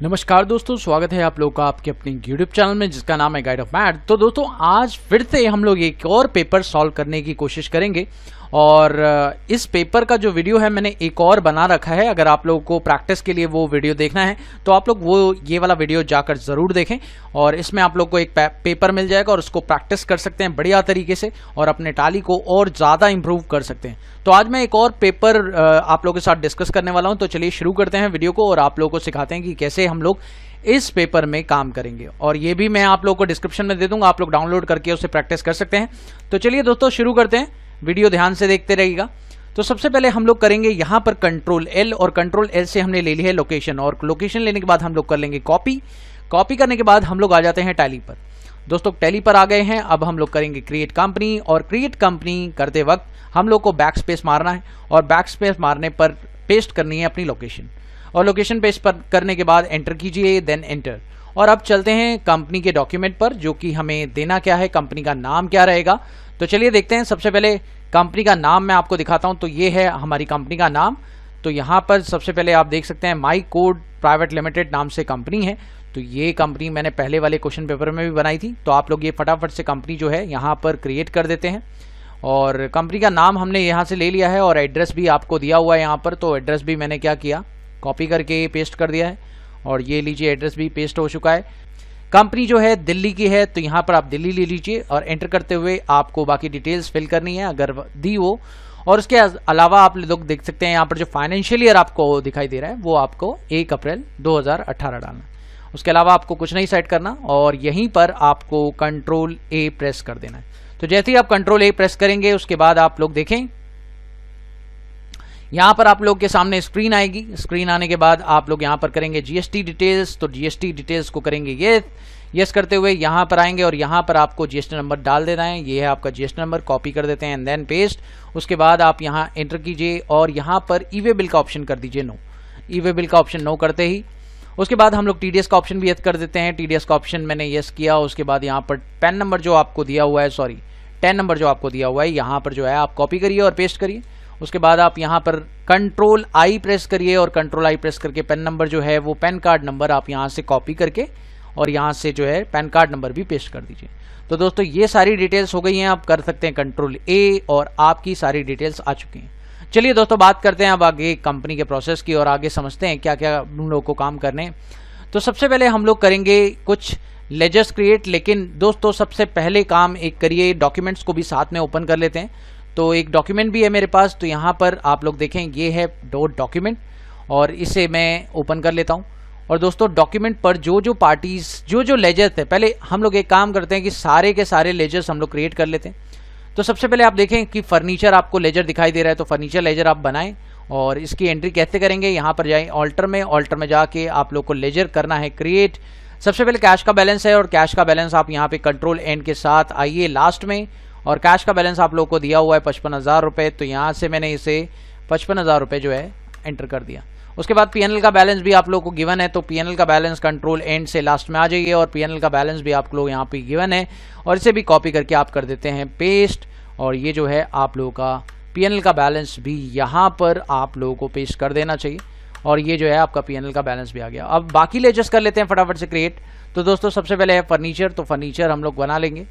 नमस्कार दोस्तों, स्वागत है आप लोगों का आपके अपने YouTube चैनल में जिसका नाम है गाइड ऑफ मैथ। तो दोस्तों आज फिर से हम लोग एक और पेपर सॉल्व करने की कोशिश करेंगे और इस पेपर का जो वीडियो है मैंने एक और बना रखा है। अगर आप लोगों को प्रैक्टिस के लिए वो वीडियो देखना है तो आप लोग वो ये वाला वीडियो जाकर ज़रूर देखें और इसमें आप लोग को एक पेपर मिल जाएगा और उसको प्रैक्टिस कर सकते हैं बढ़िया तरीके से और अपने टैली को और ज़्यादा इंप्रूव कर सकते हैं। तो आज मैं एक और पेपर आप लोगों के साथ डिस्कस करने वाला हूं। तो चलिए शुरू करते हैं वीडियो को और आप लोगों को सिखाते हैं कि कैसे हम लोग इस पेपर में काम करेंगे। और ये भी मैं आप लोगों को डिस्क्रिप्शन में दे दूंगा, आप लोग डाउनलोड करके उसे प्रैक्टिस कर सकते हैं। तो चलिए दोस्तों शुरू करते हैं, वीडियो ध्यान से देखते रहिएगा। तो सबसे पहले हम लोग करेंगे यहाँ पर कंट्रोल एल और कंट्रोल एल से हमने ले ली है लोकेशन और लोकेशन लेने के बाद हम लोग कर लेंगे कॉपी करने के बाद हम लोग आ जाते हैं टैली पर। दोस्तों टैली पर आ गए हैं, अब हम लोग करेंगे क्रिएट कंपनी और क्रिएट कंपनी करते वक्त हम लोग को बैक स्पेस मारना है और बैक स्पेस मारने पर पेस्ट करनी है अपनी लोकेशन और लोकेशन पेस्ट पर करने के बाद एंटर कीजिए, देन एंटर। और अब चलते हैं कंपनी के डॉक्यूमेंट पर, जो कि हमें देना क्या है, कंपनी का नाम क्या रहेगा। तो चलिए देखते हैं। सबसे पहले कंपनी का नाम मैं आपको दिखाता हूं। तो ये है हमारी कंपनी का नाम। तो यहाँ पर सबसे पहले आप देख सकते हैं माई कोड प्राइवेट लिमिटेड नाम से कंपनी है। तो ये कंपनी मैंने पहले वाले क्वेश्चन पेपर में भी बनाई थी। तो आप लोग ये फटाफट से कंपनी जो है यहाँ पर क्रिएट कर देते हैं और कंपनी का नाम हमने यहाँ से ले लिया है और एड्रेस भी आपको दिया हुआ है यहाँ पर। तो एड्रेस भी मैंने क्या किया, कॉपी करके पेस्ट कर दिया है और ये लीजिए एड्रेस भी पेस्ट हो चुका है। कंपनी जो है दिल्ली की है तो यहाँ पर आप दिल्ली ले लीजिए और एंटर करते हुए आपको बाकी डिटेल्स फिल करनी है अगर दी हो। और उसके अलावा आप लोग देख सकते हैं यहाँ पर जो फाइनेंशियल ईयर आपको दिखाई दे रहा है वो आपको 1 अप्रैल 2018 डालना। उसके अलावा आपको कुछ नहीं सेट करना और यहीं पर आपको कंट्रोल ए प्रेस कर देना है। तो जैसे ही आप कंट्रोल ए प्रेस करेंगे उसके बाद आप लोग देखें यहाँ पर आप लोग के सामने स्क्रीन आएगी। स्क्रीन आने के बाद आप लोग यहाँ पर करेंगे जीएसटी डिटेल्स। तो जीएसटी डिटेल्स को करेंगे यस करते हुए यहाँ पर आएंगे और यहाँ पर आपको जीएसटी नंबर डाल देना है। ये है आपका जीएसटी नंबर, कॉपी कर देते हैं एंड देन पेस्ट। उसके बाद आप यहाँ एंटर कीजिए और यहाँ पर ई वे बिल का ऑप्शन कर दीजिए नो। ई वे बिल का ऑप्शन नो करते ही उसके बाद हम लोग टीडीएस का ऑप्शन भी यस कर देते हैं। टीडीएस का ऑप्शन मैंने यस किया। उसके बाद यहाँ पर पैन नंबर जो आपको दिया हुआ है, सॉरी 10 नंबर जो आपको दिया हुआ है यहाँ पर जो है आप कॉपी करिए और पेस्ट करिए। उसके बाद आप यहाँ पर कंट्रोल आई प्रेस करिए और कंट्रोल आई प्रेस करके पेन नंबर जो है वो पैन कार्ड नंबर आप यहाँ से कॉपी करके और यहाँ से जो है पैन कार्ड नंबर भी पेस्ट कर दीजिए। तो दोस्तों ये सारी डिटेल्स हो गई हैं, आप कर सकते हैं कंट्रोल ए और आपकी सारी डिटेल्स आ चुकी हैं। चलिए दोस्तों बात करते हैं अब आगे कंपनी के प्रोसेस की और आगे समझते हैं क्या क्या हम लोग को काम करने हैं। तो सबसे पहले हम लोग करेंगे कुछ लेजर्स क्रिएट, लेकिन दोस्तों सबसे पहले काम एक करिए, डॉक्यूमेंट्स को भी साथ में ओपन कर लेते हैं। तो एक डॉक्यूमेंट भी है मेरे पास, तो यहाँ पर आप लोग देखें ये है डॉक्यूमेंट और इसे मैं ओपन कर लेता हूँ। और दोस्तों डॉक्यूमेंट पर जो पार्टीज जो लेजर थे, पहले हम लोग एक काम करते हैं कि सारे के सारे लेजर्स हम लोग क्रिएट कर लेते हैं। तो सबसे पहले आप देखें कि फर्नीचर आपको लेजर दिखाई दे रहा है, तो फर्नीचर लेजर आप बनाएं और इसकी एंट्री कैसे करेंगे, यहाँ पर जाएं ऑल्टर में जाके आप लोग को लेजर करना है क्रिएट। सबसे पहले कैश का बैलेंस है और कैश का बैलेंस आप यहाँ पे कंट्रोल एंड के साथ आइए लास्ट में और कैश का बैलेंस आप लोगों को दिया हुआ है 55,000 रुपये। तो यहाँ से मैंने इसे 55,000 रुपये जो है एंटर कर दिया। उसके बाद पीएनएल का बैलेंस भी आप लोगों को गिवन है, तो पीएनएल का बैलेंस कंट्रोल एंड से लास्ट में आ जाइए और पीएनएल का बैलेंस भी आप लोग यहाँ पे गिवन है और इसे भी कॉपी करके आप कर देते हैं पेस्ट। और ये जो है आप लोगों का पीएनएल का बैलेंस भी यहाँ पर आप लोगों को पेस्ट कर देना चाहिए और ये जो है आपका पीएनएल का बैलेंस भी आ गया। अब बाकी लेजर्स कर लेते हैं फटाफट से क्रिएट। तो दोस्तों सबसे पहले है फर्नीचर, तो फर्नीचर हम लोग बना लेंगे।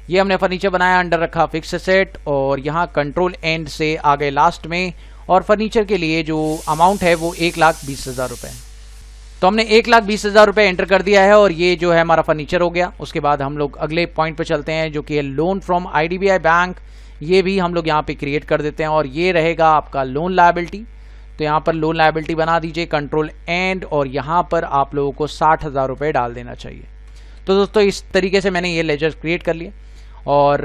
ये हमने फर्नीचर बनाया, अंडर रखा फिक्स सेट और यहाँ कंट्रोल एंड से आ गए लास्ट में और फर्नीचर के लिए जो अमाउंट है वो 1,20,000 रुपये। तो हमने 1,20,000 रुपये एंटर कर दिया है और ये जो है हमारा फर्नीचर हो गया। उसके बाद हम लोग अगले पॉइंट पे चलते हैं जो कि है लोन फ्रॉम आईडीबीआई बैंक। ये भी हम लोग यहाँ पे क्रिएट कर देते हैं और ये रहेगा आपका लोन लायबिलिटी। तो यहाँ पर लोन लायबिलिटी बना दीजिए कंट्रोल एंड और यहाँ पर आप लोगों को 60,000 रुपये डाल देना चाहिए। तो दोस्तों इस तरीके से मैंने ये लेजर क्रिएट कर लिए और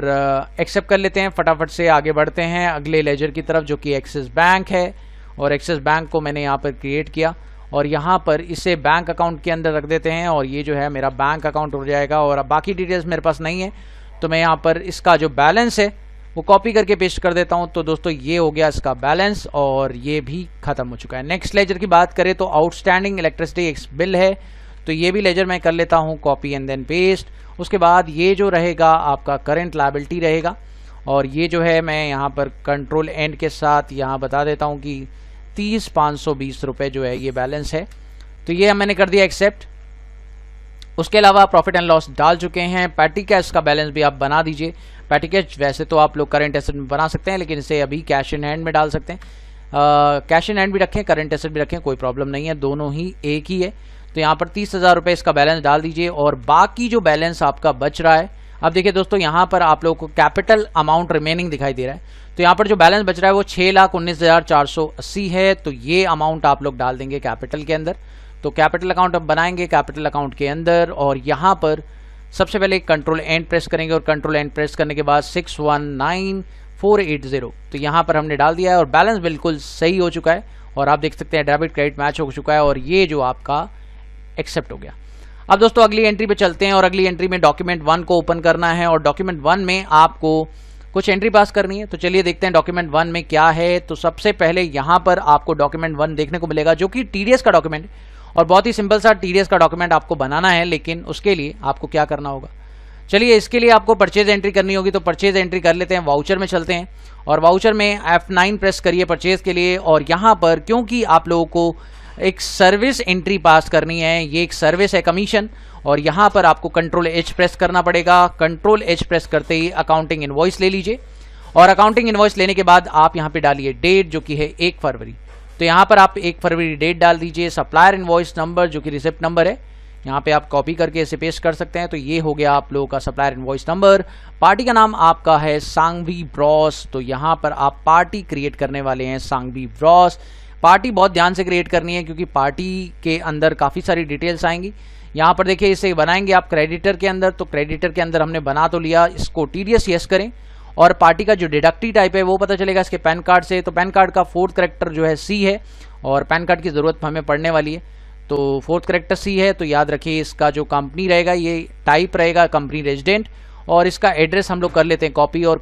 एक्सेप्ट कर लेते हैं। फटाफट से आगे बढ़ते हैं अगले लेजर की तरफ जो कि एक्सिस बैंक है और एक्सिस बैंक को मैंने यहाँ पर क्रिएट किया और यहाँ पर इसे बैंक अकाउंट के अंदर रख देते हैं और ये जो है मेरा बैंक अकाउंट हो जाएगा। और अब बाकी डिटेल्स मेरे पास नहीं है तो मैं यहाँ पर इसका जो बैलेंस है वो कॉपी करके पेस्ट कर देता हूँ। तो दोस्तों ये हो गया इसका बैलेंस और ये भी खत्म हो चुका है। नेक्स्ट लेजर की बात करें तो आउटस्टैंडिंग इलेक्ट्रिसिटी बिल है, तो ये भी लेजर मैं कर लेता हूँ कॉपी एंड देन पेस्ट। उसके बाद ये जो रहेगा आपका करंट लायबिलिटी रहेगा और ये जो है मैं यहाँ पर कंट्रोल एंड के साथ यहाँ बता देता हूँ कि 30,520 रुपये जो है ये बैलेंस है। तो ये मैंने कर दिया एक्सेप्ट। उसके अलावा प्रॉफिट एंड लॉस डाल चुके हैं। पैटी कैश का बैलेंस भी आप बना दीजिए। पैटी कैश वैसे तो आप लोग करंट एसेट में बना सकते हैं, लेकिन इसे अभी कैश इन हैंड में डाल सकते हैं। कैश इन हैंड भी रखें, करंट एसेट भी रखें, कोई प्रॉब्लम नहीं है, दोनों ही एक ही है। तो यहाँ पर 30,000 रुपये इसका बैलेंस डाल दीजिए और बाकी जो बैलेंस आपका बच रहा है, अब देखिए दोस्तों यहाँ पर आप लोगों को कैपिटल अमाउंट रिमेनिंग दिखाई दे रहा है। तो यहाँ पर जो बैलेंस बच रहा है वो 6,19,480 है। तो ये अमाउंट आप लोग डाल देंगे कैपिटल के अंदर। तो कैपिटल अकाउंट अब बनाएंगे कैपिटल अकाउंट के अंदर, और यहाँ पर सबसे पहले कंट्रोल एंड प्रेस करेंगे और कंट्रोल एंड प्रेस करने के बाद 619480 तो यहाँ पर हमने डाल दिया है और बैलेंस बिल्कुल सही हो चुका है। और आप देख सकते हैं डेबिट क्रेडिट मैच हो चुका है और ये जो आपका एक्सेप्ट हो गया। अब दोस्तों अगली एंट्री पे चलते हैं और अगली एंट्री में डॉक्यूमेंट 1 को ओपन करना है और डॉक्यूमेंट 1 में आपको कुछ एंट्री पास करनी है। तो चलिए देखते हैं डॉक्यूमेंट 1 में क्या है। तो सबसे पहले यहाँ पर आपको डॉक्यूमेंट 1 देखने को मिलेगा जो कि टीडीएस का डॉक्यूमेंट, और बहुत ही सिंपल सा टीडीएस का डॉक्यूमेंट आपको बनाना है। लेकिन उसके लिए आपको क्या करना होगा, चलिए इसके लिए आपको परचेज एंट्री करनी होगी। तो परचेज एंट्री कर लेते हैं, वाउचर में चलते हैं और वाउचर में F9 प्रेस करिए परचेज के लिए। और यहाँ पर क्योंकि आप लोगों को एक सर्विस एंट्री पास करनी है, ये एक सर्विस है कमीशन, और यहाँ पर आपको कंट्रोल H प्रेस करना पड़ेगा। कंट्रोल H प्रेस करते ही अकाउंटिंग इनवॉइस ले लीजिए और अकाउंटिंग इनवॉइस लेने के बाद आप यहाँ पे डालिए डेट जो कि है 1 फरवरी। तो यहाँ पर आप 1 फरवरी डेट डाल दीजिए। सप्लायर इनवॉइस नंबर जो कि रिसिप्ट नंबर है, यहाँ पे आप कॉपी करके इसे पेस्ट कर सकते हैं। तो ये हो गया आप लोगों का सप्लायर इनवॉइस नंबर। पार्टी का नाम आपका है सांघवी ब्रॉस, तो यहाँ पर आप पार्टी क्रिएट करने वाले हैं सांघवी ब्रॉस। पार्टी बहुत ध्यान से क्रिएट करनी है क्योंकि पार्टी के अंदर काफ़ी सारी डिटेल्स आएंगी। यहाँ पर देखिए इसे बनाएंगे आप क्रेडिटर के अंदर, तो क्रेडिटर के अंदर हमने बना तो लिया, इसको टीडीएस यस करें और पार्टी का जो डिडक्टी टाइप है वो पता चलेगा इसके पैन कार्ड से। तो पैन कार्ड का 4th कैरेक्टर जो है C है और पैन कार्ड की ज़रूरत हमें पड़ने वाली है। तो 4th कैरेक्टर C है, तो याद रखिए इसका जो कंपनी रहेगा ये टाइप रहेगा कंपनी रेजिडेंट, और इसका एड्रेस हम लोग कर लेते हैं कॉपी और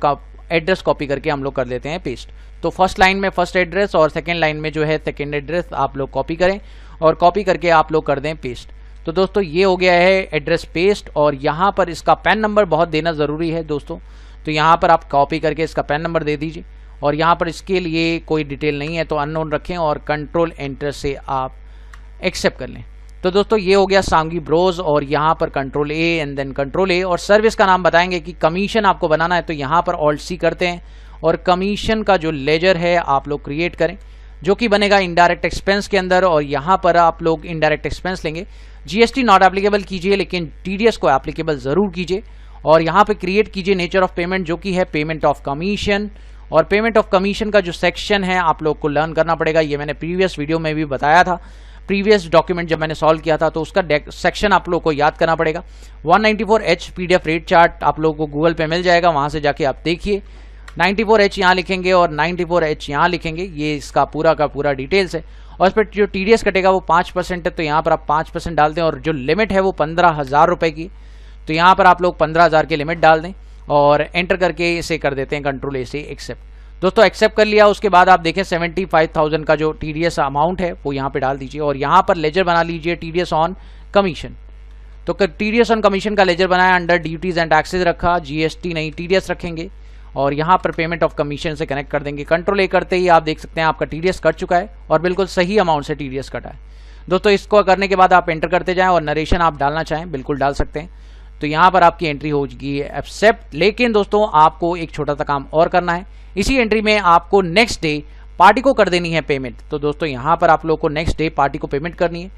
एड्रेस कॉपी करके हम लोग कर लेते हैं पेस्ट। तो फर्स्ट लाइन में फर्स्ट एड्रेस और सेकेंड लाइन में जो है सेकेंड एड्रेस आप लोग कॉपी करें और कॉपी करके आप लोग कर दें पेस्ट। तो दोस्तों ये हो गया है एड्रेस पेस्ट, और यहाँ पर इसका पैन नंबर बहुत देना ज़रूरी है दोस्तों। तो यहाँ पर आप कॉपी करके इसका पैन नंबर दे दीजिए और यहाँ पर इसके लिए कोई डिटेल नहीं है तो अननोन रखें और कंट्रोल एंटर से आप एक्सेप्ट कर लें। तो दोस्तों ये हो गया सांघवी ब्रोज, और यहाँ पर control a and then control a, और सर्विस का नाम बताएंगे कि कमीशन आपको बनाना है। तो यहाँ पर ऑल्ट C करते हैं और कमीशन का जो लेजर है आप लोग क्रिएट करें जो कि बनेगा इनडायरेक्ट एक्सपेंस के अंदर, और यहाँ पर आप लोग इनडायरेक्ट एक्सपेंस लेंगे। जीएसटी नॉट एप्लीकेबल कीजिए लेकिन टीडीएस को एप्लीकेबल जरूर कीजिए, और यहाँ पे क्रिएट कीजिए नेचर ऑफ पेमेंट जो कि है पेमेंट ऑफ कमीशन। और पेमेंट ऑफ कमीशन का जो सेक्शन है आप लोग को लर्न करना पड़ेगा, ये मैंने प्रीवियस वीडियो में भी बताया था। प्रीवियस डॉक्यूमेंट जब मैंने सॉल्व किया था तो उसका सेक्शन आप लोग को याद करना पड़ेगा। 194H PDF रेट चार्ट आप लोगों को गूगल पे मिल जाएगा, वहाँ से जाके आप देखिए। 94H यहाँ लिखेंगे और 94H यहाँ लिखेंगे, ये इसका पूरा का पूरा डिटेल्स है। और इस पर जो टीडीएस कटेगा वो 5% है, तो यहाँ पर आप 5% डाल दें, और जो लिमिट है वो 15,000 रुपये की, तो यहाँ पर आप लोग 15,000 की लिमिट डाल दें और एंटर करके इसे कर देते हैं कंट्रोल ए से एक्सेप्ट। दोस्तों एक्सेप्ट कर लिया, उसके बाद आप देखें 75,000 का जो टीडीएस अमाउंट है वो यहाँ पे डाल दीजिए और यहाँ पर लेजर बना लीजिए टीडीएस ऑन कमीशन। तो टीडीएस ऑन कमीशन का लेजर बनाया, अंडर ड्यूटीज एंड टैक्सेस रखा, जीएसटी नहीं टीडीएस रखेंगे, और यहाँ पर पेमेंट ऑफ कमीशन से कनेक्ट कर देंगे। कंट्रोल ए करते ही आप देख सकते हैं आपका टीडीएस कट चुका है और बिल्कुल सही अमाउंट से टीडीएस कटा है। दोस्तों इसको करने के बाद आप एंटर करते जाएं और नरेशन आप डालना चाहें बिल्कुल डाल सकते हैं। तो यहाँ पर आपकी एंट्री होगी एक्सेप्ट। लेकिन दोस्तों आपको एक छोटा सा काम और करना है, इसी एंट्री में आपको नेक्स्ट डे पार्टी को कर देनी है पेमेंट। तो दोस्तों यहाँ पर आप लोग को नेक्स्ट डे पार्टी को पेमेंट करनी है।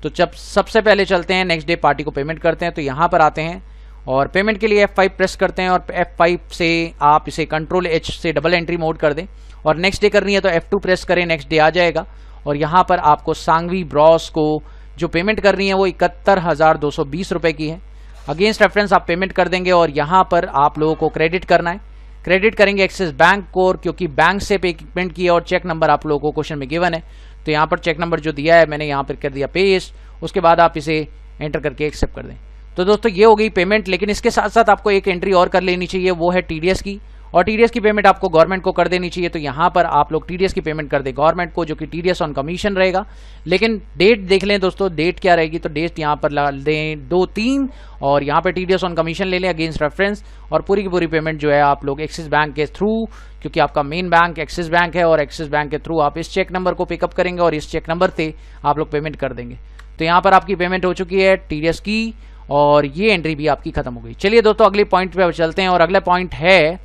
तो जब सबसे पहले चलते हैं नेक्स्ट डे पार्टी को पेमेंट करते हैं, तो यहाँ पर आते हैं और पेमेंट के लिए F5 प्रेस करते हैं और F5 से आप इसे कंट्रोल H से डबल एंट्री मोड कर दें और नेक्स्ट डे करनी है तो F2 प्रेस करें, नेक्स्ट डे आ जाएगा। और यहाँ पर आपको सांघवी ब्रॉस को जो पेमेंट करनी है वो 71,220 रुपये की है। अगेंस्ट रेफरेंस आप पेमेंट कर देंगे और यहाँ पर आप लोगों को क्रेडिट करना है। क्रेडिट करेंगे एक्सिस बैंक को, क्योंकि बैंक से पेमेंट किया और चेक नंबर आप लोगों को क्वेश्चन में गिवन है। तो यहाँ पर चेक नंबर जो दिया है मैंने यहाँ पर कर दिया पेस्ट, उसके बाद आप इसे एंटर करके एक्सेप्ट कर दें। तो दोस्तों ये हो गई पेमेंट, लेकिन इसके साथ साथ आपको एक एंट्री और कर लेनी चाहिए, वो है टीडीएस की, और टीडीएस की पेमेंट आपको गवर्नमेंट को कर देनी चाहिए। तो यहाँ पर आप लोग टीडीएस की पेमेंट कर दें गवर्नमेंट को, जो कि टीडीएस ऑन कमीशन रहेगा। लेकिन डेट देख लें दोस्तों, डेट क्या रहेगी, तो डेट यहाँ पर ला दें 2/3 और यहाँ पर टीडीएस ऑन कमीशन ले लें अगेंस्ट रेफरेंस, और पूरी की पूरी पेमेंट जो है आप लोग एक्सिस बैंक के थ्रू, क्योंकि आपका मेन बैंक एक्सिस बैंक है और एक्सिस बैंक के थ्रू आप इस चेक नंबर को पिकअप करेंगे और इस चेक नंबर से आप लोग पेमेंट कर देंगे। तो यहाँ पर आपकी पेमेंट हो चुकी है TDS की, और ये एंट्री भी आपकी खत्म हो गई। चलिए दोस्तों अगले पॉइंट पे चलते हैं, और अगला पॉइंट है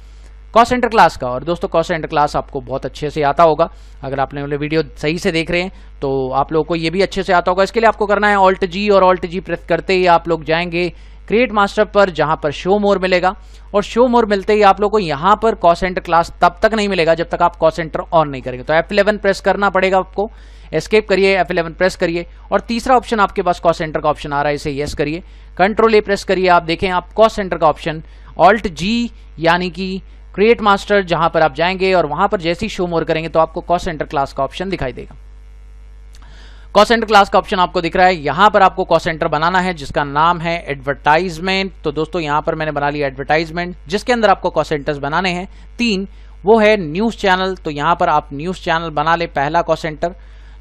कॉस्ट सेंटर क्लास का। और दोस्तों कॉस्ट सेंटर क्लास आपको बहुत अच्छे से आता होगा, अगर आपने वाले वीडियो सही से देख रहे हैं तो आप लोगों को ये भी अच्छे से आता होगा। इसके लिए आपको करना है Alt G, और Alt G प्रेस करते ही आप लोग जाएंगे क्रिएट मास्टर पर, जहां पर शो मोर मिलेगा, और शो मोर मिलते ही आप लोग को यहां पर कॉस्ट सेंटर क्लास तब तक नहीं मिलेगा जब तक आप कॉस्ट सेंटर ऑन नहीं करेंगे। तो F11 प्रेस करना पड़ेगा आपको, एस्केप करिए, F11 प्रेस करिए, और तीसरा ऑप्शन आपके पास कॉस्ट सेंटर का ऑप्शन आ रहा है, इसे यस करिए, कंट्रोल A प्रेस करिए। आप देखें आप कॉस्ट सेंटर का ऑप्शन Alt G यानी कि क्रिएट मास्टर, जहां पर आप जाएंगे और वहां पर जैसे ही शो मोर करेंगे तो आपको कॉस्ट सेंटर क्लास का ऑप्शन दिखाई देगा। कॉस्ट सेंटर क्लास का ऑप्शन आपको दिख रहा है, यहां पर आपको कॉस्ट सेंटर बनाना है जिसका नाम है एडवर्टाइजमेंट। तो दोस्तों यहां पर मैंने बना लिया एडवर्टाइजमेंट, जिसके अंदर आपको कॉस्ट सेंटर्स बनाने हैं 3, वो है न्यूज चैनल। तो यहां पर आप न्यूज चैनल बना ले पहला कॉस्ट सेंटर,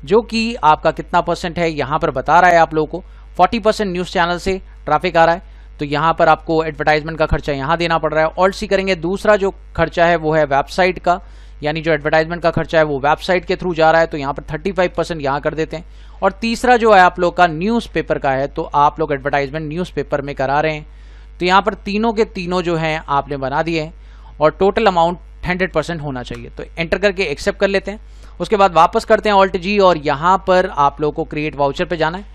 जो कि आपका कितना % है यहां पर बता रहा है आप लोगों को, 40% न्यूज चैनल से ट्रैफिक आ रहा है, तो यहां पर आपको एडवर्टाइजमेंट का खर्चा यहां देना पड़ रहा है। Alt C करेंगे, दूसरा जो खर्चा है वो है वेबसाइट का, यानी जो एडवर्टाइजमेंट का खर्चा है वो वेबसाइट के थ्रू जा रहा है, तो यहाँ पर 35% यहाँ कर देते हैं। और तीसरा जो है आप लोग का न्यूज़पेपर का है, तो आप लोग एडवर्टाइजमेंट न्यूज़पेपर में करा रहे हैं, तो यहाँ पर तीनों के तीनों जो हैं आपने बना दिए हैं, और टोटल अमाउंट 100% होना चाहिए। तो एंटर करके एक्सेप्ट कर लेते हैं, उसके बाद वापस करते हैं Alt G, और यहाँ पर आप लोग को क्रिएट वाउचर पे जाना है,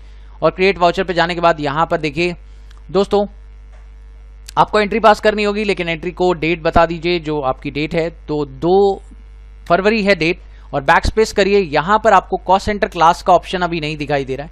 और क्रिएट वाउचर पे जाने के बाद यहाँ पर देखिए दोस्तों आपको एंट्री पास करनी होगी, लेकिन एंट्री को डेट बता दीजिए, जो आपकी डेट है तो 2 फरवरी है डेट, और बैक स्पेस करिए। यहां पर आपको कॉस्ट सेंटर क्लास का ऑप्शन अभी नहीं दिखाई दे रहा है,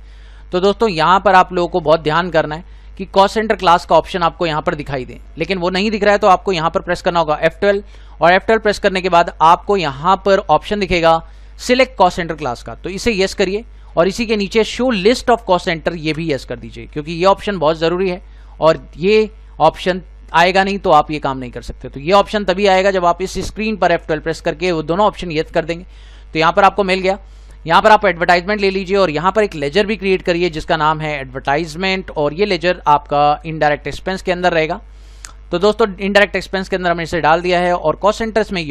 तो दोस्तों यहां पर आप लोगों को बहुत ध्यान करना है कि कॉस्ट सेंटर क्लास का ऑप्शन आपको यहां पर दिखाई दे, लेकिन वो नहीं दिख रहा है, तो आपको यहां पर प्रेस करना होगा F12, और F12 प्रेस करने के बाद आपको यहां पर ऑप्शन दिखेगा सिलेक्ट कॉस्ट सेंटर क्लास का, तो इसे यस करिए, और इसी के नीचे show list of cost centre ये भी यस कर दीजिए, क्योंकि ये ऑप्शन बहुत जरूरी है, और ये ऑप्शन आएगा नहीं तो आप ये काम नहीं कर सकते। तो ये ऑप्शन तभी आएगा जब आप इस स्क्रीन पर F12 प्रेस करके वो दोनों ऑप्शन यस कर देंगे। तो यहाँ पर आपको मिल गया, यहाँ पर आप एडवर्टाइजमेंट ले लीजिए, और यहाँ पर एक लेजर भी क्रिएट करिए जिसका नाम है एडवर्टाइजमेंट, और ये लेजर आपका इनडायरेक्ट एक्सपेंस के अंदर रहेगा। तो दोस्तों इनडायरेक्ट एक्सपेंस के अंदर हमने इसे डाल दिया है, और कॉस्ट सेंटर्स में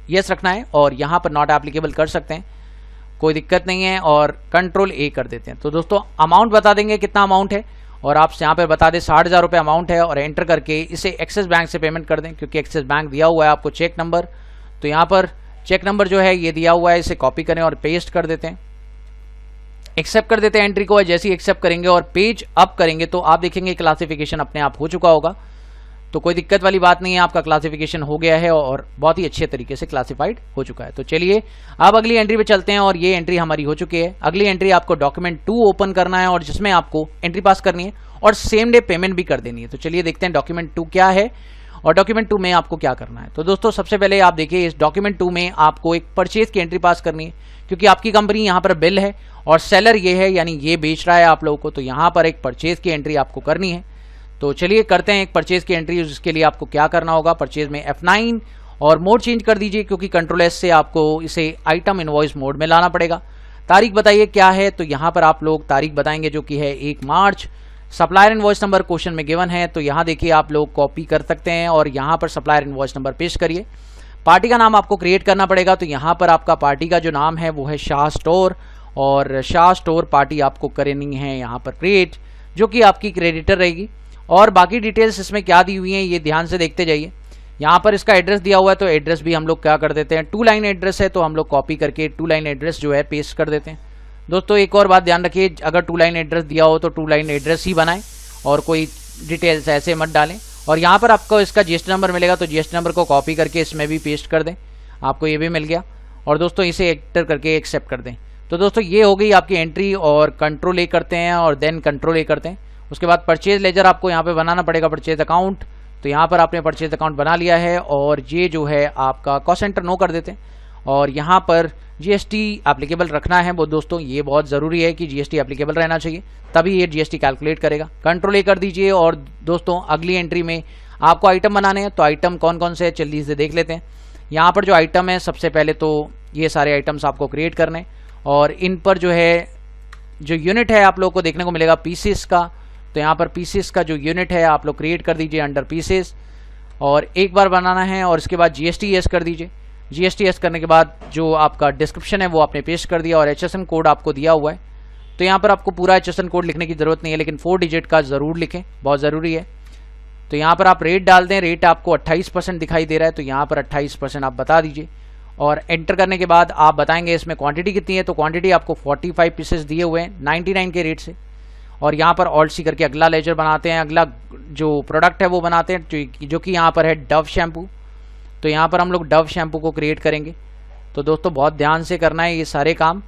यस रखना है, और यहाँ पर नॉट एप्लीकेबल कर सकते हैं, कोई दिक्कत नहीं है, और कंट्रोल A कर देते हैं। तो दोस्तों अमाउंट बता देंगे कितना अमाउंट है, और आप यहाँ पर बता दें 60,000 रुपये अमाउंट है, और एंटर करके इसे एक्सिस बैंक से पेमेंट कर दें, क्योंकि एक्सिस बैंक दिया हुआ है आपको चेक नंबर। तो यहाँ पर चेक नंबर जो है ये दिया हुआ है, इसे कॉपी करें और पेस्ट कर देते हैं, एक्सेप्ट कर देते हैं एंट्री को। जैसे ही एक्सेप्ट करेंगे और पेज अप करेंगे तो आप देखेंगे क्लासिफिकेशन अपने आप हो चुका होगा, तो कोई दिक्कत वाली बात नहीं है, आपका क्लासिफिकेशन हो गया है और बहुत ही अच्छे तरीके से क्लासिफाइड हो चुका है। तो चलिए अब अगली एंट्री पे चलते हैं, और ये एंट्री हमारी हो चुकी है। अगली एंट्री आपको डॉक्यूमेंट 2 ओपन करना है, और जिसमें आपको एंट्री पास करनी है और सेम डे पेमेंट भी कर देनी है। तो चलिए देखते हैं डॉक्यूमेंट 2 क्या है, और डॉक्यूमेंट 2 में आपको क्या करना है। तो दोस्तों सबसे पहले आप देखिए, इस डॉक्यूमेंट 2 में आपको एक परचेज की एंट्री पास करनी है, क्योंकि आपकी कंपनी यहाँ पर बिल है और सेलर ये है, यानी ये बेच रहा है आप लोगों को, तो यहाँ पर एक परचेज की एंट्री आपको करनी है। तो चलिए करते हैं एक परचेज की एंट्री। जिसके लिए आपको क्या करना होगा, परचेज में F9 और मोड चेंज कर दीजिए, क्योंकि कंट्रोल S से आपको इसे आइटम इनवॉइस मोड में लाना पड़ेगा। तारीख बताइए क्या है, तो यहाँ पर आप लोग तारीख बताएंगे जो कि है 1 मार्च। सप्लायर इनवॉइस नंबर क्वेश्चन में गिवन है, तो यहाँ देखिए आप लोग कॉपी कर सकते हैं और यहाँ पर सप्लायर इनवॉइस नंबर पेस्ट करिए। पार्टी का नाम आपको क्रिएट करना पड़ेगा, तो यहाँ पर आपका पार्टी का जो नाम है वो है शाह स्टोर, और शाह स्टोर पार्टी आपको करनी है यहाँ पर क्रिएट, जो कि आपकी क्रेडिटर रहेगी। और बाकी डिटेल्स इसमें क्या दी हुई हैं ये ध्यान से देखते जाइए। यहाँ पर इसका एड्रेस दिया हुआ है, तो एड्रेस भी हम लोग क्या कर देते हैं, 2 लाइन एड्रेस है, तो हम लोग कॉपी करके 2 लाइन एड्रेस जो है पेस्ट कर देते हैं। दोस्तों एक और बात ध्यान रखिए, अगर 2 लाइन एड्रेस दिया हो तो 2 लाइन एड्रेस ही बनाएं, और कोई डिटेल्स ऐसे मत डालें। और यहाँ पर आपको इसका GST नंबर मिलेगा, तो GST नंबर को कॉपी करके इसमें भी पेस्ट कर दें, आपको ये भी मिल गया। और दोस्तों इसे एंटर करके एक्सेप्ट कर दें। तो दोस्तों ये हो गई आपकी एंट्री, और कंट्रोल A करते हैं और देन कंट्रोल A करते हैं। उसके बाद परचेज लेजर आपको यहाँ पे बनाना पड़ेगा, परचेज अकाउंट। तो यहाँ पर आपने परचेज अकाउंट बना लिया है, और ये जो है आपका कॉस्ट सेंटर नो कर देते हैं, और यहाँ पर GST एप्लीकेबल रखना है। वो दोस्तों ये बहुत ज़रूरी है कि GST एप्लीकेबल रहना चाहिए, तभी ये GST कैलकुलेट करेगा। कंट्रोल A कर दीजिए। और दोस्तों अगली एंट्री में आपको आइटम बनाने हैं, तो आइटम कौन कौन से जल्दी से देख लेते हैं। यहाँ पर जो आइटम है, सबसे पहले तो ये सारे आइटम्स आपको क्रिएट करने, और इन पर जो है जो यूनिट है आप लोग को देखने को मिलेगा पीसेस का। तो यहाँ पर पीसेस का जो यूनिट है आप लोग क्रिएट कर दीजिए अंडर पीसेस, और एक बार बनाना है, और इसके बाद GST यस कर दीजिए। GST यस करने के बाद जो आपका डिस्क्रिप्शन है वो आपने पेस्ट कर दिया, और HSN कोड आपको दिया हुआ है, तो यहाँ पर आपको पूरा HSN कोड लिखने की ज़रूरत नहीं है, लेकिन 4 डिजिट का ज़रूर लिखें, बहुत ज़रूरी है। तो यहाँ पर आप रेट डाल दें, रेट आपको 28% दिखाई दे रहा है, तो यहाँ पर 28% आप बता दीजिए और एंटर करने के बाद आप बताएंगे इसमें क्वांटिटी कितनी है। तो क्वांटिटी आपको 45 पीसेस दिए हुए हैं 99 के रेट से। और यहाँ पर ऑल्ट सी करके अगला लेजर बनाते हैं, अगला जो प्रोडक्ट है वो बनाते हैं, जो कि यहाँ पर है डव शैम्पू। तो यहाँ पर हम लोग डव शैम्पू को क्रिएट करेंगे। तो दोस्तों बहुत ध्यान से करना है ये सारे काम,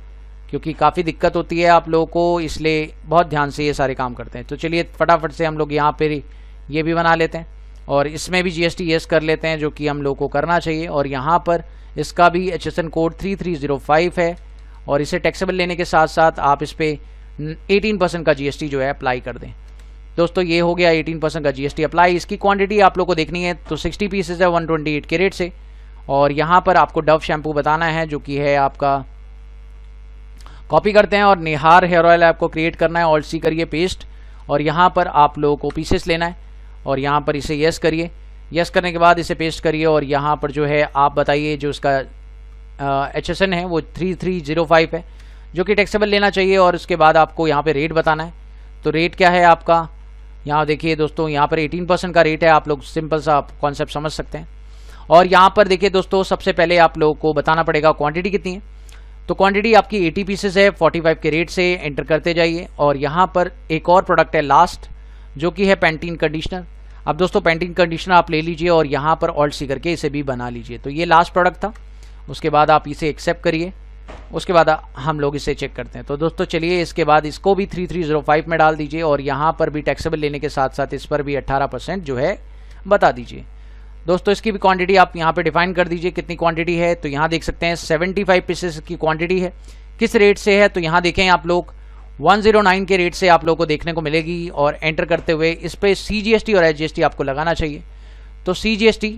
क्योंकि काफ़ी दिक्कत होती है आप लोगों को, इसलिए बहुत ध्यान से ये सारे काम करते हैं। तो चलिए फटाफट से हम लोग यहाँ पर ये भी बना लेते हैं और इसमें भी GST येस कर लेते हैं, जो कि हम लोग को करना चाहिए। और यहाँ पर इसका भी HSN कोड 3305 है और इसे टैक्सेबल लेने के साथ साथ आप इस पर 18% का GST जो है अप्लाई कर दें। दोस्तों ये हो गया 18% का GST अप्लाई। इसकी क्वांटिटी आप लोग को देखनी है, तो 60 पीसेज है 128 के रेट से। और यहाँ पर आपको डव शैम्पू बताना है, जो कि है आपका, कॉपी करते हैं और निहार हेयर ऑयल आपको क्रिएट करना है। ऑल्ट सी करिए पेस्ट और यहाँ पर आप लोगों को पीसेस लेना है और यहाँ पर इसे यस करिए। यस करने के बाद इसे पेस्ट करिए और यहाँ पर जो है आप बताइए जो उसका HSN है वो 3305 है, जो कि टैक्सेबल लेना चाहिए। और उसके बाद आपको यहाँ पे रेट बताना है। तो रेट क्या है आपका, यहाँ देखिए दोस्तों, यहाँ पर 18% का रेट है। आप लोग सिंपल सा कॉन्सेप्ट समझ सकते हैं। और यहाँ पर देखिए दोस्तों, सबसे पहले आप लोगों को बताना पड़ेगा क्वांटिटी कितनी है। तो क्वांटिटी आपकी 80 पीसेस है 45 के रेट से, एंटर करते जाइए। और यहाँ पर एक और प्रोडक्ट है लास्ट, जो कि है पैंटीन कंडीशनर। अब दोस्तों पैंटीन कंडीशनर आप ले लीजिए और यहाँ पर ऑल्ट सी करके इसे भी बना लीजिए। तो ये लास्ट प्रोडक्ट था। उसके बाद आप इसे एक्सेप्ट करिए, उसके बाद हम लोग इसे चेक करते हैं। तो दोस्तों चलिए इसके बाद इसको भी 3305 में डाल दीजिए और यहाँ पर भी टैक्सेबल लेने के साथ साथ इस पर भी 18% जो है बता दीजिए। दोस्तों इसकी भी क्वांटिटी आप यहाँ पे डिफाइन कर दीजिए कितनी क्वांटिटी है। तो यहाँ देख सकते हैं 75 पीसेस की क्वांटिटी है। किस रेट से है, तो यहाँ देखें आप लोग 109 के रेट से आप लोगों को देखने को मिलेगी। और एंटर करते हुए इस पर CGST और HGST आपको लगाना चाहिए। तो CGST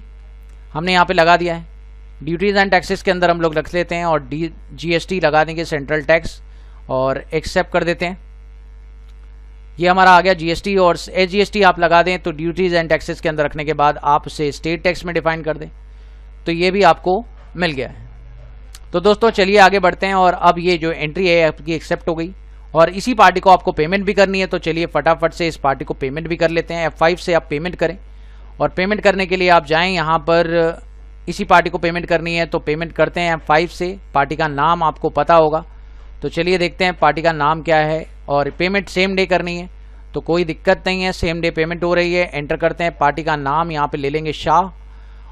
हमने यहाँ पे लगा दिया है, ड्यूटीज़ एंड टैक्सेस के अंदर हम लोग रख लेते हैं और GST लगा देंगे सेंट्रल टैक्स और एक्सेप्ट कर देते हैं। ये हमारा आ गया GST। और HGST आप लगा दें तो ड्यूटीज़ एंड टैक्सेस के अंदर रखने के बाद आप उसे स्टेट टैक्स में डिफाइन कर दें, तो ये भी आपको मिल गया है। तो दोस्तों चलिए आगे बढ़ते हैं। और अब ये जो एंट्री है आपकी एक्सेप्ट हो गई और इसी पार्टी को आपको पेमेंट भी करनी है। तो चलिए फटाफट से इस पार्टी को पेमेंट भी कर लेते हैं। F5 से आप पेमेंट करें और पेमेंट करने के लिए आप जाएं, यहाँ पर इसी पार्टी को पेमेंट करनी है तो पेमेंट करते हैं F5 से। पार्टी का नाम आपको पता होगा, तो चलिए देखते हैं पार्टी का नाम क्या है। और पेमेंट सेम डे करनी है तो कोई दिक्कत नहीं है, सेम डे पेमेंट हो रही है। एंटर करते हैं पार्टी का नाम, यहाँ पे ले लेंगे शाह।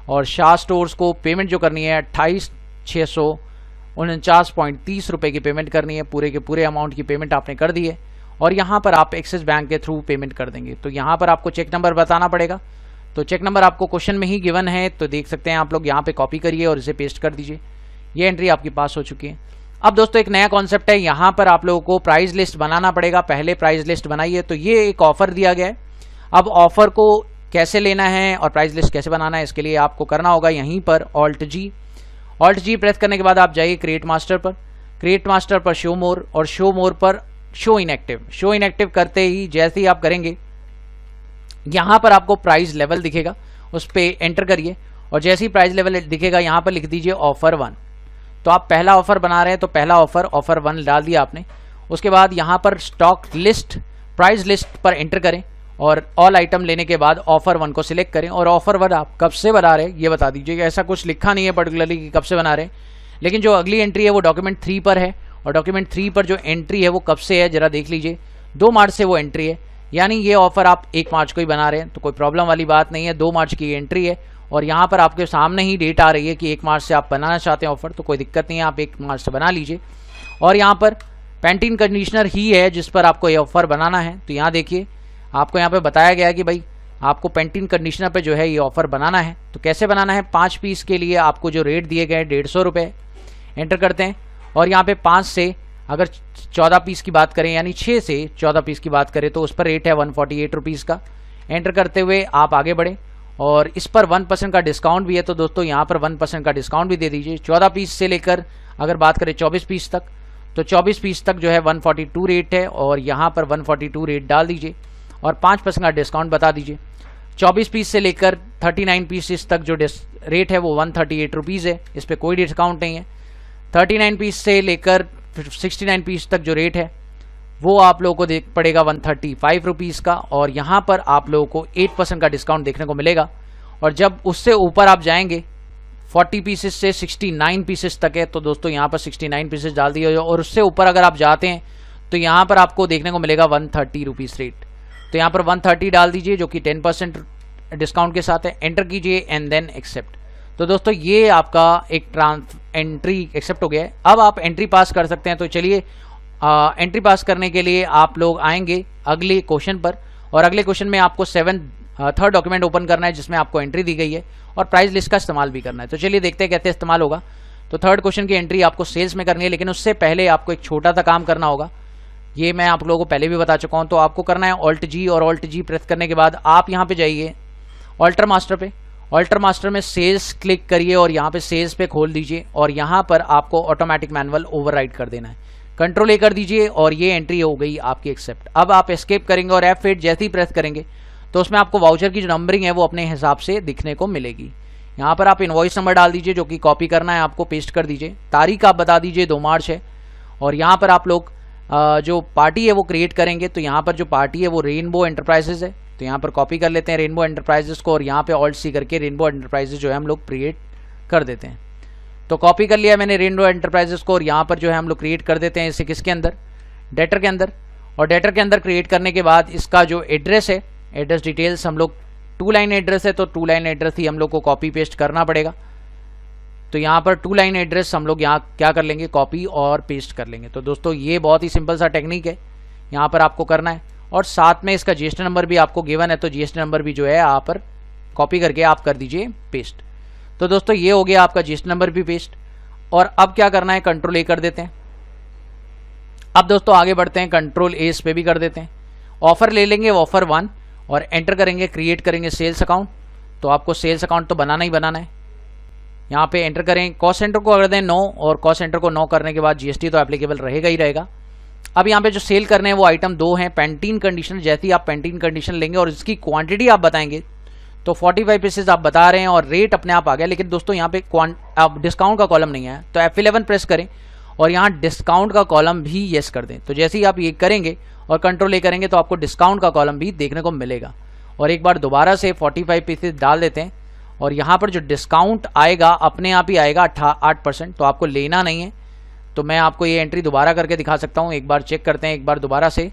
और शाह स्टोर्स को पेमेंट जो करनी है 28,649.30 रुपये की पेमेंट करनी है। पूरे के पूरे अमाउंट की पेमेंट आपने कर दी है और यहाँ पर आप एक्सिस बैंक के थ्रू पेमेंट कर देंगे। तो यहाँ पर आपको चेक नंबर बताना पड़ेगा। तो चेक नंबर आपको क्वेश्चन में ही गिवन है, तो देख सकते हैं आप लोग, यहाँ पे कॉपी करिए और इसे पेस्ट कर दीजिए। ये एंट्री आपकी पास हो चुकी है। अब दोस्तों एक नया कॉन्सेप्ट है, यहाँ पर आप लोगों को प्राइस लिस्ट बनाना पड़ेगा। पहले प्राइस लिस्ट बनाइए। तो ये एक ऑफर दिया गया है। अब ऑफर को कैसे लेना है और प्राइस लिस्ट कैसे बनाना है, इसके लिए आपको करना होगा यहीं पर ऑल्ट जी प्रेस करने के बाद आप जाइए क्रिएट मास्टर पर। क्रिएट मास्टर पर शो मोर और शो मोर पर शो इनएक्टिव करते ही जैसे ही आप करेंगे यहाँ पर आपको प्राइस लेवल दिखेगा, उस पर एंटर करिए और जैसे ही प्राइस लेवल दिखेगा यहाँ पर लिख दीजिए ऑफर 1। तो आप पहला ऑफर बना रहे हैं तो पहला ऑफर 1 डाल दिया आपने। उसके बाद यहाँ पर स्टॉक लिस्ट प्राइस लिस्ट पर एंटर करें और ऑल आइटम लेने के बाद ऑफर 1 को सिलेक्ट करें। और ऑफर 1 आप कब से बना रहे हैं ये बता दीजिएगा। ऐसा कुछ लिखा नहीं है पर्टिकुलरली कि कब से बना रहे हैं, लेकिन जो अगली एंट्री है वो डॉक्यूमेंट 3 पर है। और डॉक्यूमेंट 3 पर जो एंट्री है वो कब से है जरा देख लीजिए, 2 मार्च से वो एंट्री है। यानी ये ऑफर आप 1 मार्च को ही बना रहे हैं तो कोई प्रॉब्लम वाली बात नहीं है। 2 मार्च की एंट्री है और यहाँ पर आपके सामने ही डेट आ रही है कि 1 मार्च से आप बनाना चाहते हैं ऑफर, तो कोई दिक्कत नहीं है, आप 1 मार्च से बना लीजिए। और यहाँ पर पैंटीन कंडीशनर ही है जिस पर आपको ये ऑफर बनाना है। तो यहाँ देखिए आपको यहाँ पे बताया गया है कि भाई आपको पैंटीन कंडीशनर पे जो है ये ऑफर बनाना है। तो कैसे बनाना है, 5 पीस के लिए आपको जो रेट दिए गए 150 रुपये एंटर करते हैं। और यहाँ पे 5 से अगर 14 पीस की बात करें यानी 6 से 14 पीस की बात करें तो उस पर रेट है 148 रुपीज़ का। एंटर करते हुए आप आगे बढ़ें और इस पर 1% का डिस्काउंट भी है। तो दोस्तों यहाँ पर 1% का डिस्काउंट भी दे दीजिए। 14 पीस से लेकर अगर बात करें 24 पीस तक, तो 24 पीस तक जो है 142 रेट है और यहाँ पर 142 रेट डाल दीजिए और 5% का डिस्काउंट बता दीजिए। 24 पीस से लेकर 39 पीसेस तक जो रेट है वो 138 रुपीज़ है, इस पर कोई डिस्काउंट नहीं है। 39 पीस से लेकर 69 पीस तक जो रेट है वो आप लोगों को पड़ेगा 135 रुपीज़ का, और यहाँ पर आप लोगों को 8% का डिस्काउंट देखने को मिलेगा। और जब उससे ऊपर आप जाएंगे 40 पीसेस से 69 पीसेस तक है, तो दोस्तों यहाँ पर 69 पीसेस डाल दिए, और उससे ऊपर अगर आप जाते हैं तो यहाँ पर आपको देखने को मिलेगा 130 रुपीज़ रेट। तो यहाँ पर 130 डाल दीजिए, जो कि 10% डिस्काउंट के साथ है। एंटर कीजिए एंड देन एक्सेप्ट। तो दोस्तों ये आपका एक एंट्री एक्सेप्ट हो गया है। अब आप एंट्री पास कर सकते हैं। तो चलिए एंट्री पास करने के लिए आप लोग आएंगे अगले क्वेश्चन पर, और अगले क्वेश्चन में आपको थर्ड डॉक्यूमेंट ओपन करना है जिसमें आपको एंट्री दी गई है, और प्राइस लिस्ट का इस्तेमाल भी करना है। तो चलिए देखते हैं कैसे इस्तेमाल होगा। तो थर्ड क्वेश्चन की एंट्री आपको सेल्स में करनी है, लेकिन उससे पहले आपको एक छोटा सा काम करना होगा। ये मैं आप लोगों को पहले भी बता चुका हूँ। तो आपको करना है ऑल्ट जी, और ऑल्ट जी प्रेस करने के बाद आप यहाँ पे जाइए ऑल्टर मास्टर पे। ऑल्टर मास्टर में सेल्स क्लिक करिए और यहाँ पे सेल्स पे खोल दीजिए, और यहाँ पर आपको ऑटोमेटिक मैनुअल ओवरराइड कर देना है। कंट्रोल ए कर दीजिए, और ये एंट्री हो गई आपकी एक्सेप्ट। अब आप एस्केप करेंगे और F8 जैसे ही प्रेस करेंगे तो उसमें आपको वाउचर की जो नंबरिंग है वो अपने हिसाब से दिखने को मिलेगी। यहाँ पर आप इनवॉइस नंबर डाल दीजिए, जो कि कॉपी करना है आपको, पेस्ट कर दीजिए। तारीख आप बता दीजिए 2 मार्च है, और यहाँ पर आप लोग जो पार्टी है वो क्रिएट करेंगे। तो यहाँ पर जो पार्टी है वो रेनबो एंटरप्राइजेज है, तो यहाँ पर कॉपी कर लेते हैं रेनबो एंटरप्राइजेज को, और यहाँ पे ऑल्ट सी करके रेनबो एंटरप्राइजेज जो है हम लोग क्रिएट कर देते हैं। तो कॉपी कर लिया मैंने रेनबो एंटरप्राइजेज को, और यहाँ पर जो है हम लोग क्रिएट कर देते हैं इसे किसके अंदर, डेटर के अंदर। और डेटर के अंदर क्रिएट करने के बाद इसका जो एड्रेस है, एड्रेस डिटेल्स हम लोग 2 लाइन एड्रेस है, तो 2 लाइन एड्रेस ही हम लोग को कॉपी पेस्ट करना पड़ेगा। तो यहाँ पर 2 लाइन एड्रेस हम लोग यहाँ क्या कर लेंगे, कॉपी और पेस्ट कर लेंगे। तो दोस्तों ये बहुत ही सिंपल सा टेक्निक है, यहाँ पर आपको करना है। और साथ में इसका जीएसटी नंबर भी आपको गिवन है, तो जीएसटी नंबर भी जो है यहाँ पर कॉपी करके आप कर दीजिए पेस्ट। तो दोस्तों ये हो गया आपका जीएसटी नंबर भी पेस्ट। और अब क्या करना है, कंट्रोल ए कर देते हैं। अब दोस्तों आगे बढ़ते हैं, कंट्रोल ए इस पे भी कर देते हैं। ऑफर ले लेंगे, ऑफर 1, और एंटर करेंगे, क्रिएट करेंगे सेल्स अकाउंट। तो आपको सेल्स अकाउंट तो बनाना ही बनाना है। यहाँ पे एंटर करें, कॉस्ट सेंटर को कर दें नो, और कॉस्ट सेंटर को नो करने के बाद जीएसटी तो एप्लीकेबल रहेगा ही रहेगा। अब यहाँ पे जो सेल करने हैं वो आइटम 2 हैं, पेंटीन कंडीशनर। जैसे ही आप पेंटीन कंडीशनर लेंगे और इसकी क्वांटिटी आप बताएंगे, तो 45 पीसेस आप बता रहे हैं और रेट अपने आप आ गया। लेकिन दोस्तों यहाँ पे अब डिस्काउंट का कॉलम नहीं है, तो F11 प्रेस करें और यहाँ डिस्काउंट का कॉलम भी येस कर दें। तो जैसे ही आप ये करेंगे और कंट्रोल ए करेंगे तो आपको डिस्काउंट का कॉलम भी देखने को मिलेगा। और एक बार दोबारा से 45 पीसेस डाल देते हैं, और यहाँ पर जो डिस्काउंट आएगा अपने आप ही आएगा 8%। तो आपको लेना नहीं है। तो मैं आपको ये एंट्री दोबारा करके दिखा सकता हूँ। एक बार चेक करते हैं एक बार दोबारा से